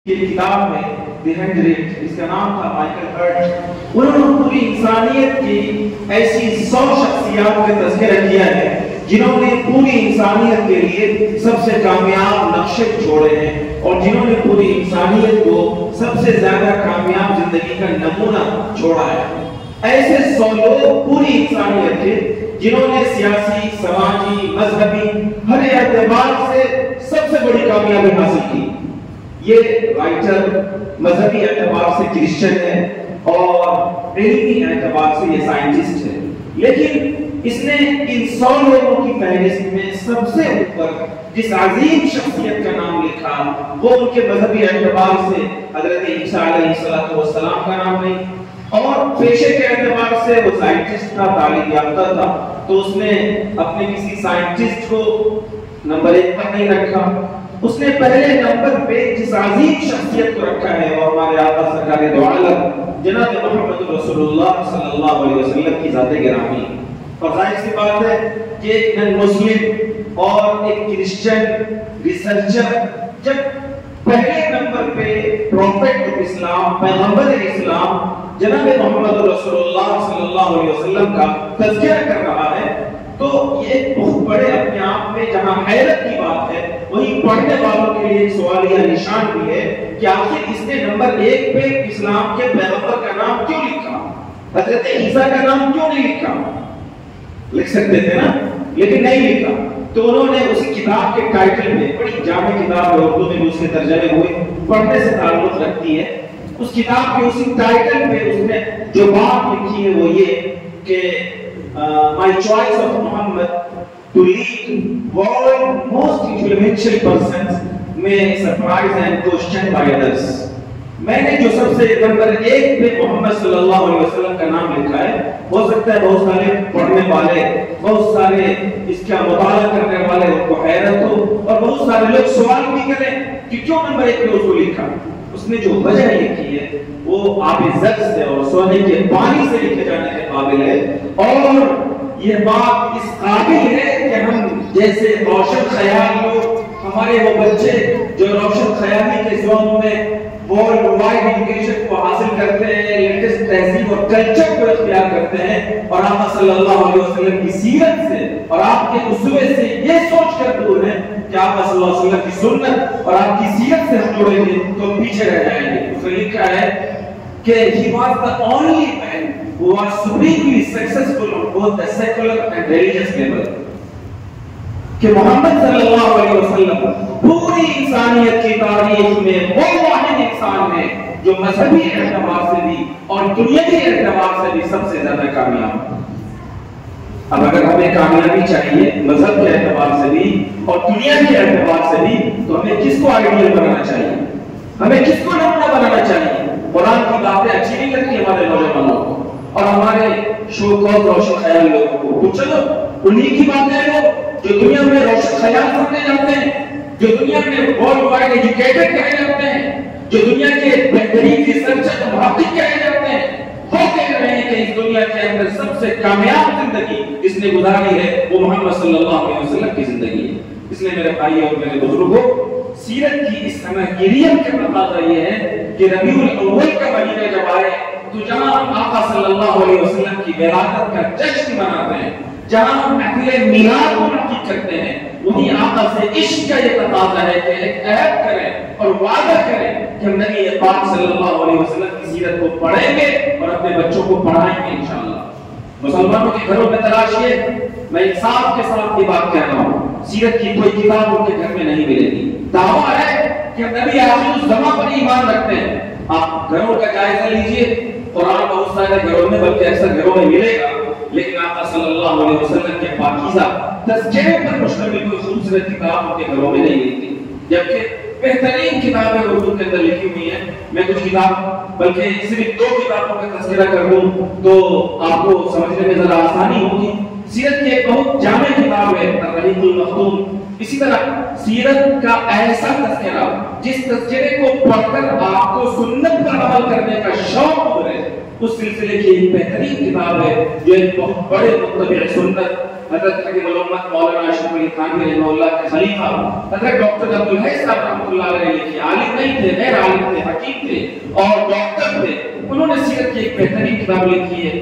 یہ کتاب ہے دی ہنڈریڈ، اس کا نام تھا مائیکل ہرٹ۔ انہوں نے پوری انسانیت کی ایسی 100 شخصیات کا تذکرہ کیا ہے جنہوں نے پوری انسانیت کے لیے سب سے کامیاب نقشے چھوڑے ہیں اور جنہوں نے پوری انسانیت کو سب سے زیادہ کامیاب زندگی کا نمونہ چھوڑا ہے۔ ایسے 100 لوگ پوری انسانیت کے جنہوں نے سیاسی، سماجی، مذہبی ہر اعتبار سے سب سے بڑی کامیابی حاصل کی۔ یہ رائٹر مذہبی اعتبار سے کرسچن ہے اور علمی اعتبار سے یہ سائنٹسٹ ہے، لیکن اس نے ان 100 لوگوں کی فہرست میں سب سے اوپر جس عظیم شخصیت کا نام لکھا وہ ان کے مذہبی اعتبار سے حضرت عیسیٰ علیہ السلام کا نام ہے، اور پیشے کے اعتبار سے وہ سائنٹسٹ تھا، تعلیم یافتہ تھا، تو اس نے اپنے کسی سائنٹسٹ کو نمبر 1 پر نہیں رکھا، اس نے پہلے نمبر پہ جس عظیم شخصیت کو رکھا ہے وہ ہمارے آقا سرکار دو عالم جناب محمد رسول اللہ صلی اللہ علیہ وسلم کی ذات گرامی۔ اور ظاہر سی بات ہے کہ ایک نن مسلم اور ایک کرسچن ریسرچر جب پہلے نمبر پہ پروفیٹ آف اسلام، پیغمبر اسلام جناب محمد رسول اللہ صلی اللہ علیہ وسلم کا تذکرہ کر رہا ہے تو یہ ایک بہت بڑے اپنے آپ میں جہاں حیرت کی بات ہے وہیں پڑھنے والوں کے لیے ایک سوالیہ نشان بھی ہے کہ آخر اس نے نمبر 1 پہ اسلام کے پیغمبر کا نام کیوں لکھا، حضرت عیسیٰ کا نام کیوں نہیں لکھا؟ لکھ سکتے تھے نا، لیکن نہیں لکھا۔ تو انہوں نے اس کتاب کے ٹائٹل میں، بڑی جامع کتاب ہے، اردو میں بھی اس کے ترجمے ہوئے، پڑھنے سے تعلق رکھتی ہے، اس کتاب کے اسی ٹائٹل پہ اس نے جو بات لکھی ہے وہ یہ کہ my choice of Muhammad to lead world most influential persons may surprise and question by others۔ میں نے جو سب سے نمبر 1 پہ محمد صلی اللہ علیہ وسلم کا نام لکھا ہے ہو سکتا ہے بہت سارے پڑھنے والے، بہت سارے اس کا مطالعہ کرنے والے ان کو حیرت ہو اور بہت سارے لوگ سوال بھی کریں کہ کیوں نمبر 1 پہ اس کو لکھا۔ اس نے جو وجہ لکھی ہے وہ آب زر سے اور سونے کے پانی سے لکھے جانے کے قابل ہے، اور یہ بات اس قابل ہے کہ ہم جیسے روشن خیال لوگ، ہمارے وہ بچے جو روشن خیالی کے زون میں ورلڈ وائڈ ایجوکیشن کو حاصل کرتے ہیں، لیٹسٹ تہذیب اور کلچر کو اختیار کرتے ہیں، اور آپ صلی اللہ علیہ وسلم کی سیرت سے اور آپ کے اسوے سے یہ سوچ کر دور ہیں کہ آپ صلی اللہ علیہ وسلم کی سنت اور آپ کی سیرت سے ہم جڑیں گے تو پیچھے رہ جائیں گے۔ اس نے لکھا ہے کہ he was the only man who was supremely successful on both the secular and religious level۔ کہ محمد صلی اللہ علیہ وسلم پوری انسانیت کی تاریخ میں وہ واحد انسان ہے جو مذہبی اعتبار سے بھی اور دنیاوی اعتبار سے بھی سب سے زیادہ کامیاب۔ اب اگر ہمیں کامیابی چاہیے مذہب کے اعتبار سے بھی اور دنیا کے اعتبار سے بھی تو ہمیں کس کو آئیڈیل بنانا چاہیے، ہمیں کس کو نمونہ بنانا چاہیے؟ قرآن کی باتیں اچھی نہیں لگتی ہمارے نوجوانوں کو اور ہمارے شوق اور روشن خیال لوگوں کو، تو چلو انہی کی باتیں لو جو دنیا میں روشن خیال سمجھے جاتے ہیں، جو دنیا میں ورلڈ وائڈ ایجوکیٹڈ کہے جاتے ہیں، جو دنیا کے بہترین ریسرچر اور محقق کہے جاتے ہیں، وہ کہہ رہے ہیں کہ اس دنیا کے اندر سب سے کامیاب زندگی جس نے گزاری ہے وہ محمد صلی اللہ علیہ وسلم کی زندگی ہے۔ اس لیے میرے بھائی اور میرے بزرگوں، سیرت کی اس سماگیریت کا تقاضا یہ ہے کہ ربیع الاول کا مہینہ جب آئے تو جہاں ہم آقا صلی اللہ علیہ وسلم کی ولادت کا جشن مناتے ہیں، جہاں ہم اہل میلاد کو منعقد کرتے ہیں، وہیں آقا سے عشق کا یہ تقاضا ہے کہ ایک عہد کریں اور وعدہ کریں کہ ہم نبی پاک صلی اللہ علیہ وسلم کی سیرت کو پڑھیں گے اور اپنے بچوں کو پڑھائیں گے انشاءاللہ۔ مسلمانوں کے گھروں میں تلاشیے، میں انصاف کے ساتھ یہ بات کہہ رہا ہوں، سیرت کی کوئی کتاب ان کے گھر میں نہیں ملے گی۔ دعویٰ ہے کہ ہم نبی آخر الزمان پر ایمان رکھتے ہیں، آپ گھروں کا جائزہ لیجئے، قرآن بہت سارے گھروں میں بلکہ اکثر گھروں میں ملے گا، لیکن آقا صلی اللہ علیہ وسلم کے پاکیزہ تذکرے پر مشتمل کوئی خوبصورت کتاب ان کے گھروں میں نہیں ملتی، جبکہ بہترین کتابیں اردو کے اندر لکھی ہوئی ہیں۔ میں کچھ کتاب بلکہ صرف 2 کتابوں کا تذکرہ کر دوں تو آپ کو سمجھنے میں ذرا آسانی ہوگی۔ سیرت کی ایک بہت جامع کتاب ہے الرحیق المختوم، اسی طرح سیرت کا ایسا تذکرہ جس تذکرے کو پڑھ کر آپ کو سنت پر عمل کرنے کا شوق ہو رہے، اس سلسلے کی ایک بہترین کتاب ہے جو ایک بہت بڑے متبع سنت حضرت حکیم الامت مولانا اشرف علی تھانوی رحمہ اللہ کے خلیفہ حضرت ڈاکٹر عبدالحی صاحب رحمۃ اللہ علیہ لکھی، عالم نہیں تھے، غیر عالم تھے، حکیم تھے اور ڈاکٹر تھے، انہوں نے سیرت کی ایک بہترین کتاب لکھی ہے۔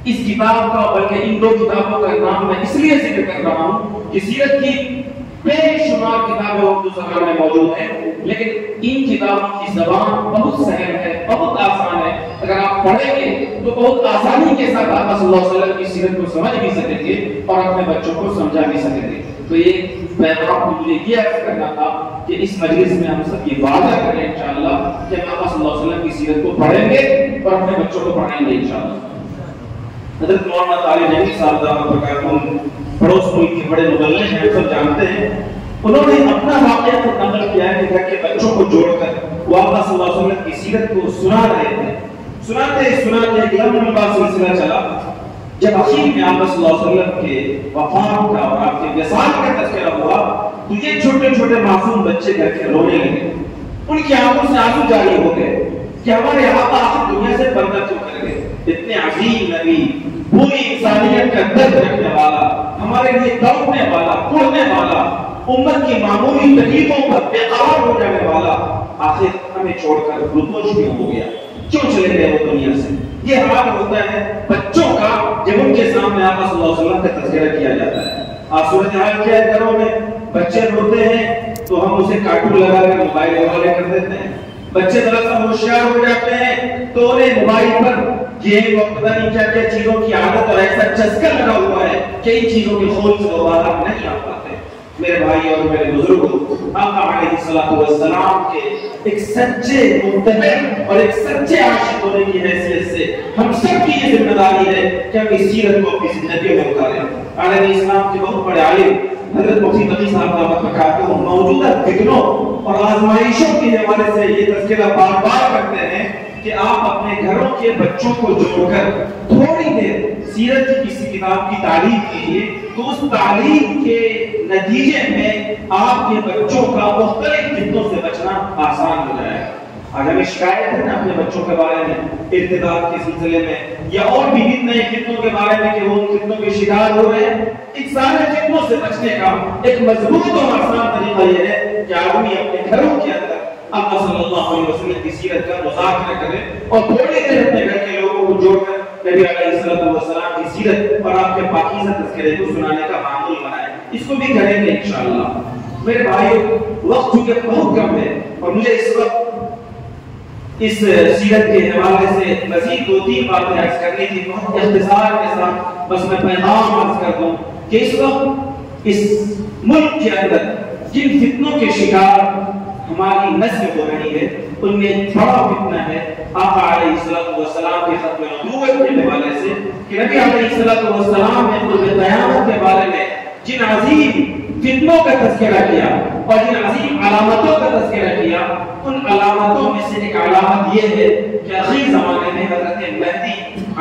اس کتاب کا بلکہ ان دو کتابوں کا نام میں اس لیے ذکر کر رہا ہوں کہ سیرت کی بے شمار کتابیں اردو زبان میں موجود ہیں، لیکن ان کتابوں کی زبان بہت سہل ہے، بہت آسان ہے، اگر آپ پڑھیں گے تو بہت آسانی کے ساتھ آقا صلی اللہ علیہ وسلم کی سیرت کو سمجھ بھی سکیں گے اور اپنے بچوں کو سمجھا بھی سکیں گے۔ تو یہ پیغام مجھے یہ عرض کرنا تھا کہ اس مجلس میں ہم سب یہ وعدہ کریں انشاءاللہ کہ ہم آقا صلی اللہ علیہ وسلم کی سیرت کو پڑھیں گے اور اپنے بچوں کو پڑھائیں گے انشاءاللہ۔ حضرت مولانا طالب علم صاحب دامت برکاتہم پڑوس ملک کے بڑے مبلغ ہیں، ہم سب جانتے ہیں، انہوں نے اپنا واقعہ کو نقل کیا ہے کہ گھر کے بچوں کو جوڑ کر وہ آقا صلی اللہ علیہ وسلم کی سیرت کو سنا رہے تھے۔ سناتے ایک لمبا سلسلہ چلا، جب آخر میں آقا صلی اللہ علیہ وسلم کے وفات کا اور آپ کے وصال کا تذکرہ ہوا تو یہ چھوٹے چھوٹے معصوم بچے گھر کے رونے لگے، ان کی آنکھوں سے آنسو جاری ہو گئے کہ ہمارے آقا آخر دنیا سے پردہ کیوں کر گئے؟ اتنے عظیم نبی، پوری انسانیت کا درد رکھنے والا، ہمارے لیے دوڑنے والا، اڑنے والا، امت کی معمولی تکلیفوں پر بے قرار ہو جانے والا، آخر ہمیں چھوڑ کر گلوکوز کیوں ہو گیا؟ کیوں چلے گئے وہ دنیا سے؟ یہ حال ہوتا ہے بچوں کا جب ان کے سامنے آقا صلی اللہ علیہ وسلم کا تذکرہ کیا جاتا ہے۔ آپ صورتحال کیا ہے گھروں میں، بچے روتے ہیں تو ہم اسے کارٹون لگا کر موبائل حوالے کر دیتے ہیں، بچے ذرا سا ہوشیار ہو جاتے ہیں تو انہیں موبائل پر گیم اور پتہ نہیں کیا کیا چیزوں کی عادت اور ایسا چسکا لگا ہوا ہے کہ ان چیزوں کی خول سے وہ باہر نہیں آ پاتے۔ میرے بھائی اور میرے بزرگوں، آقا علیہ الصلوۃ والسلام کے ایک سچے متبع اور ایک سچے عاشق ہونے کی حیثیت سے ہم سب کی یہ ذمہ داری ہے کہ ہم اس سیرت کو اپنی زندگی میں اتاریں۔ علیہ السلام کے بہت بڑے عالم حضرت مفتی تقی صاحب دامت برکاتہم موجودہ فتنوں اور آزمائشوں کے حوالے سے یہ تذکرہ بار بار کرتے ہیں کہ آپ اپنے گھروں کے بچوں کو جوڑ کر تھوڑی دیر سیرت کی کسی کتاب کی تعلیم کیجیے تو اس تعلیم کے نتیجے میں آپ کے بچوں کا مختلف فتنوں سے بچنا آسان ہو جائے گا۔ آج ہمیں شکایت ہے نا اپنے بچوں کے بارے میں ارتداد کے سلسلے میں یا اور بھی نئے فتنوں کے بارے میں کہ وہ ان فتنوں کے شکار ہو رہے ہیں۔ ان سارے فتنوں سے بچنے کا ایک مضبوط اور آسان طریقہ یہ ہے کہ آدمی اپنے گھروں کے اندر آقا صلی اللہ علیہ وسلم کی سیرت کا مذاکرہ کرے اور تھوڑی دیر اپنے گھر کے لوگوں کو جوڑ کر نبی علیہ السلام کی سیرت اور آپ کے پاکیزہ تذکرے کو سنانے کا معمول بنائے۔ اس کو بھی کریں گے انشاءاللہ۔ میرے بھائیو، وقت چونکہ بہت کم ہے اور مجھے اس وقت اس سیرت کے حوالے سے مزید دو تین باتیں عرض کرنی تھی، بہت اختصار کے ساتھ بس میں پیغام عرض کر دوں کہ اس وقت اس ملک کے اندر جن فتنوں کے شکار ہماری نسل ہو رہی ہے ان میں بڑا فتنہ ہے آقا علیہ السلام کے ختم نبوت کے حوالے سے کہ نبی علیہ السلام نے قرب قیامت کے بارے میں جن عظیم فتنوں کا تذکرہ کیا اور جن عظیم علامتوں کا تذکرہ کیا، ان علامتوں میں سے ایک علامت یہ ہے کہ آخری زمانے میں حضرت مہدی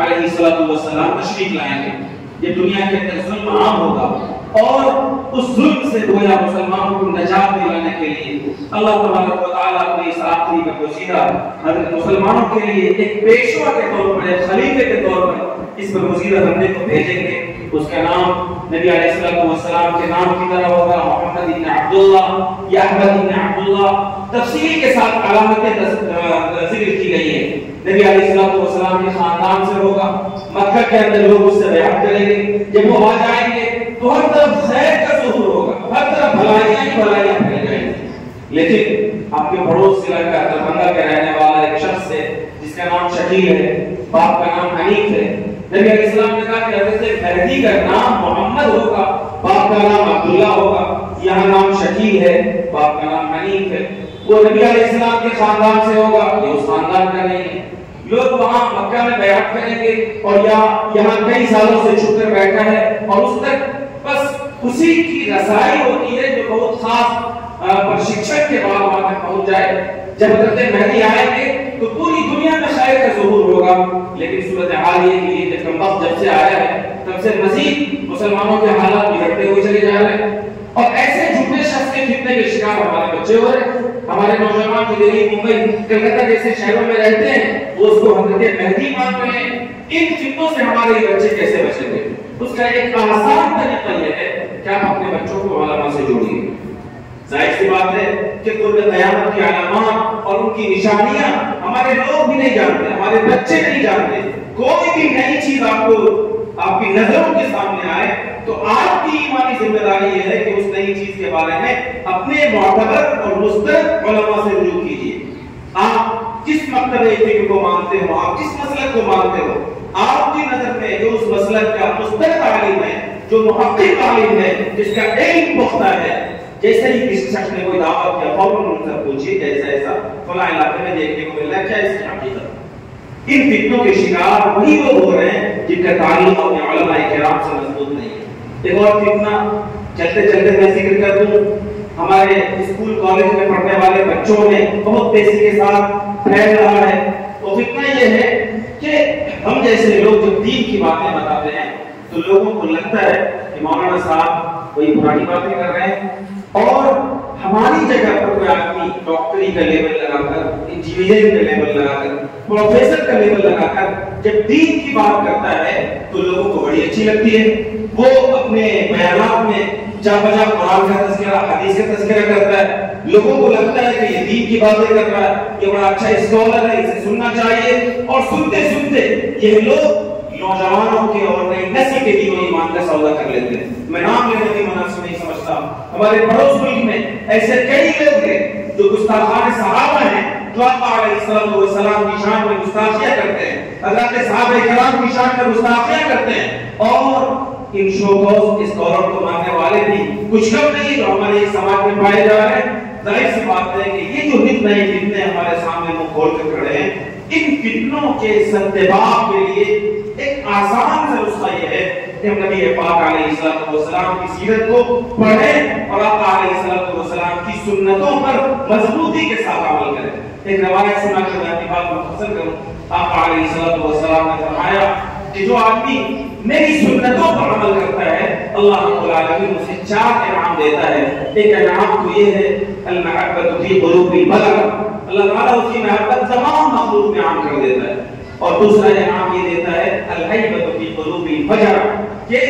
علیہ السلام تشریف لائیں گے۔ یہ دنیا کے اندر ظلم عام ہوگا اور اس ظلم سے گویا مسلمانوں کو نجات دلانے کے لیے اللہ تبارک و تعالیٰ اپنے اس آخری کا وسیلہ حضرت مسلمانوں کے لیے ایک پیشوا کے طور پر، ایک خلیفے کے طور پر اس پر وسیلہ بندے کو بھیجیں گے۔ اس کا نام نبی علیہ السلام کے نام کی طرح ہوگا محمد بن عبداللہ یا احمد بن عبداللہ۔ تفصیل کے ساتھ علامتیں ذکر کی گئی ہیں۔ نبی علیہ السلام کے خاندان سے ہوگا، مکہ کے اندر لوگ اس سے بیعت کریں گے، جب وہ آ جائیں گے تو ہر طرف خیر کا ظہور ہوگا، ہر طرف بھلائیاں ہی بھلائیاں پھیل جائیں گی۔ لیکن آپ کے پڑوس سے لگا دربھنگہ کے رہنے والا ایک شخص ہے جس کا نام شکیل ہے، باپ کا نام حنیف ہے۔ نبی علیہ السلام نے کہا کہ حضرت مہدی کا نام محمد ہوگا، باپ کا نام عبداللہ ہوگا، یہاں نام شکیل ہے، باپ کا نام حنیف ہے۔ وہ نبی علیہ السلام کے خاندان سے ہوگا، یہ اس خاندان کا نہیں ہے۔ لوگ وہاں مکہ میں بیعت کریں گے اور یہاں کئی سالوں سے چھپ کر بیٹھا ہے اور اس تک بس اسی کی رسائی ہوتی ہے جو بہت خاص پرشکشن کے بعد وہاں تک پہنچ جائے۔ جب حضرت مہدی آئیں گے تو پوری دنیا میں خیر کا ظہور ہوگا، لیکن صورتحال یہ کہ یہ کمبخت جب سے آیا ہے تب سے مزید مسلمانوں کے حالات بگڑتے ہوئے چلے جا رہے ہیں اور ایسے جھوٹے شخص کے فتنے کے شکار ہمارے بچے ہو رہے ہیں۔ ہمارے نوجوان جو دہلی، ممبئی، کلکتہ جیسے شہروں میں رہتے ہیں وہ اس کو حضرت مہدی مان رہے ہیں۔ ان فتنوں سے ہمارے یہ بچے کیسے بچیں گے؟ اس کا ایک آسان طریقہ یہ ہے کہ آپ اپنے بچوں کو علماء سے جوڑیے. ظاہر سی بات ہے کہ قرب قیامت کی علامات اور ان کی نشانیاں ہمارے لوگ بھی نہیں جانتے, ہمارے بچے نہیں جانتے. کوئی بھی نئی چیز آپ کی نظروں کے سامنے آئے تو آپ کی ایمانی ذمہ داری یہ ہے کہ اس نئی چیز کے بارے میں اپنے معتبر اور مستند علماء سے رجوع کیجیے. آپ جس مکتبہ فکر کو مانتے ہو, آپ جس مسلک کو مانتے ہو, آپ کی نظر میں جو اس مسلک کا مستند عالم ہے, جو محقق عالم ہے, جس کا علم پختہ ہے, جیسے ہی کسی شخص نے کوئی دعوت کیا فوراً ان سے پوچھیے کہ ایسا فلاں علاقے میں دیکھنے کو مل رہا ہے, کیا اس کی حقیقت. ان فتنوں کے شکار وہی لوگ ہو رہے ہیں جن کا تعلق اپنے علماء کرام سے مضبوط نہیں ہے. ایک اور فتنہ چلتے چلتے میں ذکر کر دوں, ہمارے اسکول کالج میں پڑھنے والے بچوں میں بہت تیزی کے ساتھ پھیل رہا ہے. وہ فتنہ یہ ہے کہ ہم جیسے لوگ جب دین کی باتیں بتاتے ہیں تو لوگوں کو لگتا ہے کہ مولانا صاحب کوئی پرانی باتیں کر رہے ہیں, اور ہماری جگہ پر کوئی آدمی ڈاکٹری کا لیول لگا کر, انجینئرنگ کا لیول لگا کر, پروفیسر کا لیول لگا کر جب دین کی بات کرتا ہے تو لوگوں کو بڑی اچھی لگتی ہے. وہ اپنے بیانات میں جا بجا قرآن کا تذکرہ, حدیث کا تذکرہ کرتا ہے. لوگوں کو لگتا ہے کہ یہ دین کی باتیں کر رہا ہے, یہ بڑا اچھا اسکالر ہے, اسے سننا چاہیے. اور سنتے سنتے یہ لوگ نوجوانوں کے اور نئی نسل کے دین و ایمان کا سودا کر لیتے ہیں. میں نام لینے کی مناسب نہیں سمجھتا. ہمارے پڑوس ملک میں ایسے کئی لوگ ہیں جو گستاخان صحابہ ہیں, جو آقا علیہ السلام کی شان میں گستاخیاں کرتے ہیں, حضرات صحابہ کرام کی شان میں گستاخیاں کرتے ہیں. اور ان شوکوز اسکالر کو ماننے والے بھی کچھ کم نہیں جو ہمارے سماج میں پائے جا رہے ہیں. ظاہر سی بات ہے کہ یہ جو فتنے ہمارے سامنے منہ کھول کر کھڑے ہیں, ان فتنوں کے سدباب کے لیے ایک آسان سا نسخہ یہ ہے کہ ہم نبی پاک علیہ السلام کی سیرت کو پڑھیں اور آقا علیہ السلام کی سنتوں پر مضبوطی کے ساتھ عمل کریں. ایک روایت سنا کر میں اپنی بات مختصر کروں. آقا علیہ السلام نے فرمایا کہ جو آدمی میری سنتوں پر عمل کرتا ہے اللہ رب العالمین اسے 4 انعام دیتا ہے. ایک انعام تو یہ ہے المحبت فی قلوب البشر, اللہ تعالیٰ اس کی محبت تمام مخلوق میں عام کر دیتا ہے. اور دوسرا انعام یہ دیتا ہے الہیبۃ فی قلوب الفجر, کہ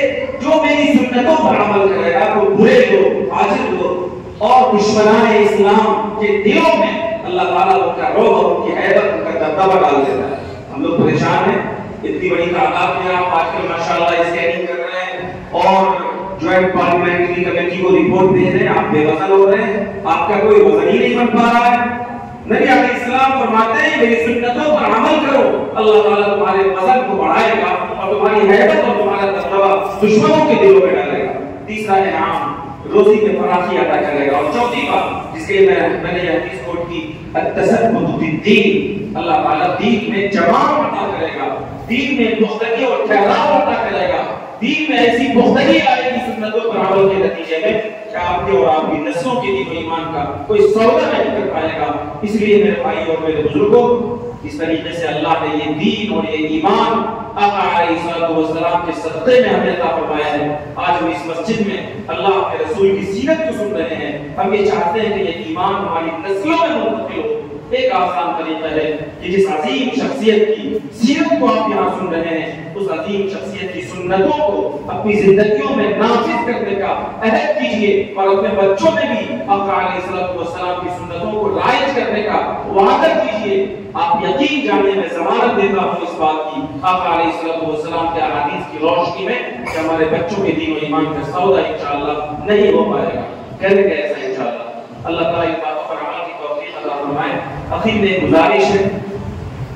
جو میری سنتوں پر عمل کرے گا وہ برے لوگ, فاجر لوگ اور دشمنان اسلام کے دلوں میں اللہ تعالیٰ ان کا رعب اور ان کی ہیبت, ان کا دبدبہ ڈال دیتا ہے. ہم لوگ پریشان ہیں, اتنی بڑی تعداد میں آپ آج کل ماشاءاللہ اسکیننگ کر رہے ہیں اور جوائنٹ پارلیمنٹری کمیٹی کو رپورٹ بھیج رہے ہیں, آپ بے وزن ہو رہے ہیں, آپ کا کوئی وزن ہی نہیں بن پا رہا ہے. نبی علیہ السلام فرماتے ہیں میری سنتوں پر عمل کرو, اللہ تعالیٰ تمہارے وزن کو بڑھائے گا اور تمہاری ہیبت اور تمہارا دبدبہ دشمنوں کے دلوں میں ڈالے گا. تیسرا انعام روزی میں فراخی عطا کرے گا. اور چوتھی بات جس کے میں نے یہ حدیث کوٹ کی, التثبت فی الدین, اللہ تعالیٰ دین میں جماع عطا کرے گا, دین میں پختگی اور ٹھہراؤ عطا کرے گا, دین میں ایسی پختگی آئے گی سنتوں پر عمل کے نتیجے میں کہ آپ کے اور آپ کی نسلوں کے دین و ایمان کا کوئی سودا نہیں کر پائے گا. اس لیے میرے بھائی اور میرے بزرگوں, اس طریقے سے اللہ نے یہ دین اور یہ ایمان آقا علیہ السلام کے صدقے میں ہمیں عطا فرمایا ہے. آج ہم اس مسجد میں اللہ کے رسول کی سیرت کو سن رہے ہیں. ہم یہ چاہتے ہیں کہ یہ ایمان ہماری نسلوں میں منتقل ہو. ایک آسان طریقہ ہے کہ جس عظیم شخصیت کی سیرت کو آپ یہاں سن رہے ہیں, اس عظیم شخصیت کی سنتوں کو اپنی زندگیوں میں نافذ کرنے کا عہد کیجئے اور اپنے بچوں میں بھی آقا علیہ السلام کی سنتوں کو رائج کرنے کا وعدہ کیجئے. آپ یقین جانیے, میں ضمانت دیتا ہوں اس بات کی آقا علیہ السلام کے احادیث کی روشنی میں کہ ہمارے بچوں کے دین و ایمان کا سودا انشاءاللہ نہیں ہو پائے گا. کہنے گے ایسا انشاءاللہ. اللہ تعالیٰ اس باتوں پر عمل کی توفیق عطا فرمائے. اخیر میں گزارش ہے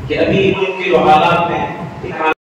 کہ ابھی ملک کے جو حالات میں